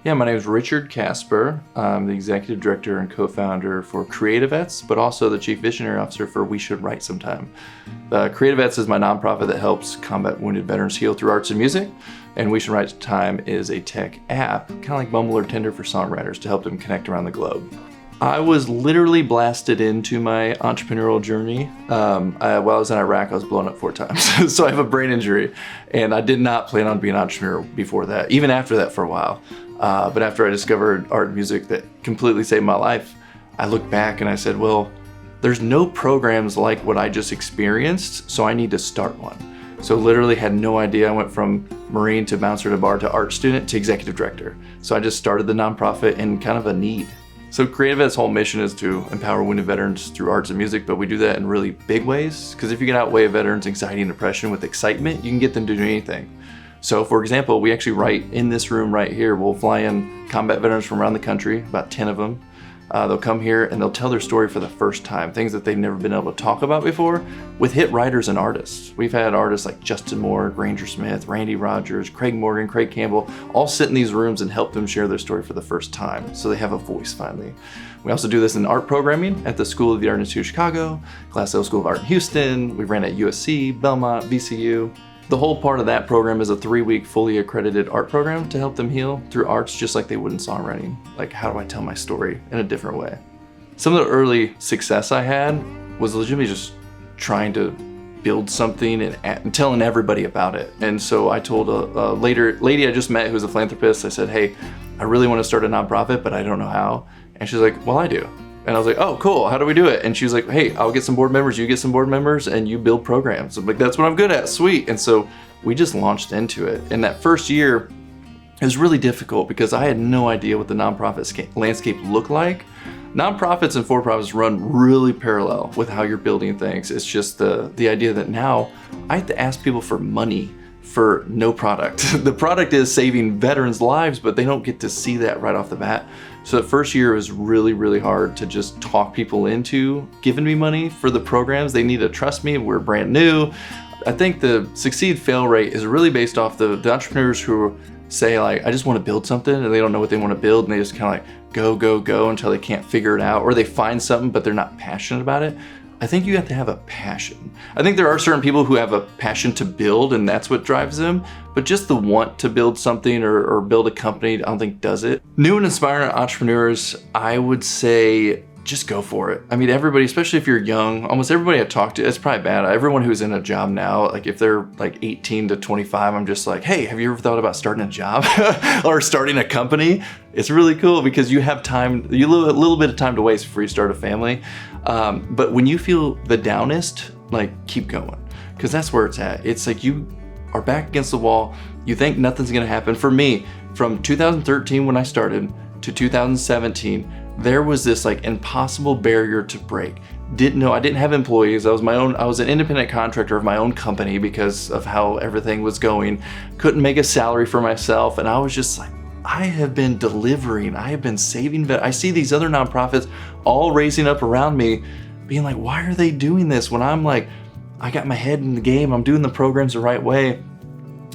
Yeah, my name is Richard Casper. I'm the executive director and co-founder for Creativets, but also the chief visionary officer for We Should Write Sometime. Creativets is my nonprofit that helps combat wounded veterans heal through arts and music, and We Should Write Sometime is a tech app, kind of like Bumble or Tinder for songwriters to help them connect around the globe. I was literally blasted into my entrepreneurial journey. While I was in Iraq, I was blown up 4 times. So I have a brain injury, and I did not plan on being an entrepreneur before that, even after that for a while. But after I discovered art and music that completely saved my life, I looked back and I said, well, there's no programs like what I just experienced, so I need to start one. So literally had no idea. I went from Marine to bouncer to bar to art student to executive director. So I just started the nonprofit in kind of a need. So Creativets' whole mission is to empower wounded veterans through arts and music, but we do that in really big ways. Because if you can outweigh a veteran's anxiety and depression with excitement, you can get them to do anything. So for example, we actually write in this room right here. We'll fly in combat veterans from around the country, about 10 of them. They'll come here and they'll tell their story for the first time, things that they've never been able to talk about before, with hit writers and artists. We've had artists like Justin Moore, Granger Smith, Randy Rogers, Craig Morgan, Craig Campbell, all sit in these rooms and help them share their story for the first time, so they have a voice finally. We also do this in art programming at the School of the Art Institute of Chicago, Glassell School of Art in Houston. We ran at USC, Belmont, VCU. The whole part of that program is a 3-week fully accredited art program to help them heal through arts just like they would in songwriting. Like, how do I tell my story in a different way? Some of the early success I had was legitimately just trying to build something and telling everybody about it. And so I told a lady I just met who's a philanthropist, I said, hey, I really want to start a nonprofit, but I don't know how. And she's like, well, I do. And I was like, oh, cool, how do we do it? And she was like, hey, I'll get some board members, you get some board members, and you build programs. I'm like, that's what I'm good at, sweet. And so we just launched into it. And that first year, it was really difficult because I had no idea what the nonprofit landscape looked like. Nonprofits and for-profits run really parallel with how you're building things. It's just the idea that now I have to ask people for money for no product. The product is saving veterans' lives, but they don't get to see that right off the bat. So the first year was really, really hard to just talk people into giving me money for the programs. They need to trust me, we're brand new. I think the succeed-fail rate is really based off the entrepreneurs who say like, I just want to build something, and they don't know what they want to build, and they just kind of like go until they can't figure it out, or they find something but they're not passionate about it. I think you have to have a passion. I think there are certain people who have a passion to build and that's what drives them, but just the want to build something or build a company, I don't think does it. New and inspiring entrepreneurs, I would say just go for it. I mean, everybody, especially if you're young, almost everybody I talk to, it's probably bad. Everyone who's in a job now, like if they're like 18 to 25, I'm just like, hey, have you ever thought about starting a job or starting a company? It's really cool because you have time, you have a little bit of time to waste before you start a family. But when you feel the downest, like keep going, because that's where it's at. It's like you are back against the wall. You think nothing's gonna happen. For me, from 2013 when I started to 2017, there was this like impossible barrier to break. I didn't have employees. I was an independent contractor of my own company because of how everything was going. Couldn't make a salary for myself. And I was just like, I have been delivering. I have been saving. I see these other nonprofits all raising up around me being like, why are they doing this? When I'm like, I got my head in the game. I'm doing the programs the right way.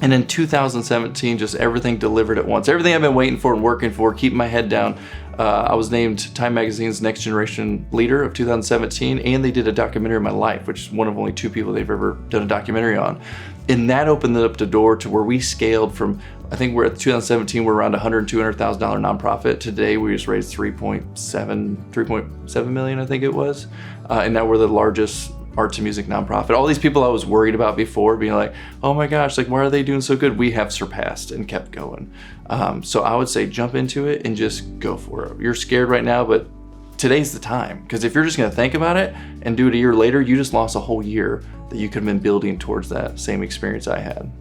And in 2017, just everything delivered at once. Everything I've been waiting for and working for, keeping my head down. I was named Time Magazine's Next Generation Leader of 2017, and they did a documentary of my life, which is one of only 2 people they've ever done a documentary on. And that opened up the door to where we scaled from, I think we're at 2017, we're around $100,000 to $200,000 nonprofit. Today, we just raised 3.7 million, I think it was. And now we're the largest arts and music nonprofit. All these people I was worried about before being like, oh my gosh, like why are they doing so good? We have surpassed and kept going. So I would say jump into it and just go for it. You're scared right now, but today's the time. Because if you're just gonna think about it and do it a year later, you just lost a whole year that you could have been building towards that same experience I had.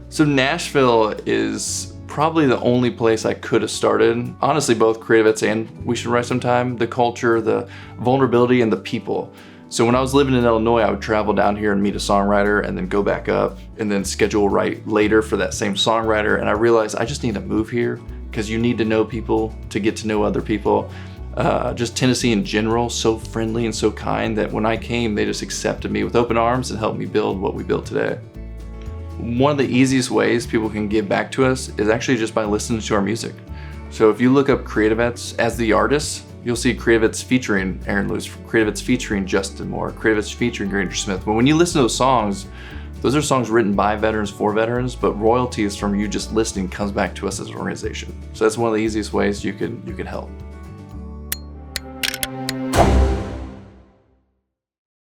So Nashville is probably the only place I could have started. Honestly, both Creativets and We Should Write Sometime, the culture, the vulnerability, and the people. So when I was living in Illinois, I would travel down here and meet a songwriter and then go back up and then schedule a write later for that same songwriter. And I realized I just need to move here because you need to know people to get to know other people. Just Tennessee in general, so friendly and so kind that when I came, they just accepted me with open arms and helped me build what we built today. One of the easiest ways people can give back to us is actually just by listening to our music. So if you look up Creativets as the artist, you'll see Creativets featuring Aaron Lewis, Creativets featuring Justin Moore, Creativets featuring Granger Smith. But when you listen to those are songs written by veterans for veterans, but royalties from you just listening comes back to us as an organization. So that's one of the easiest ways you can help.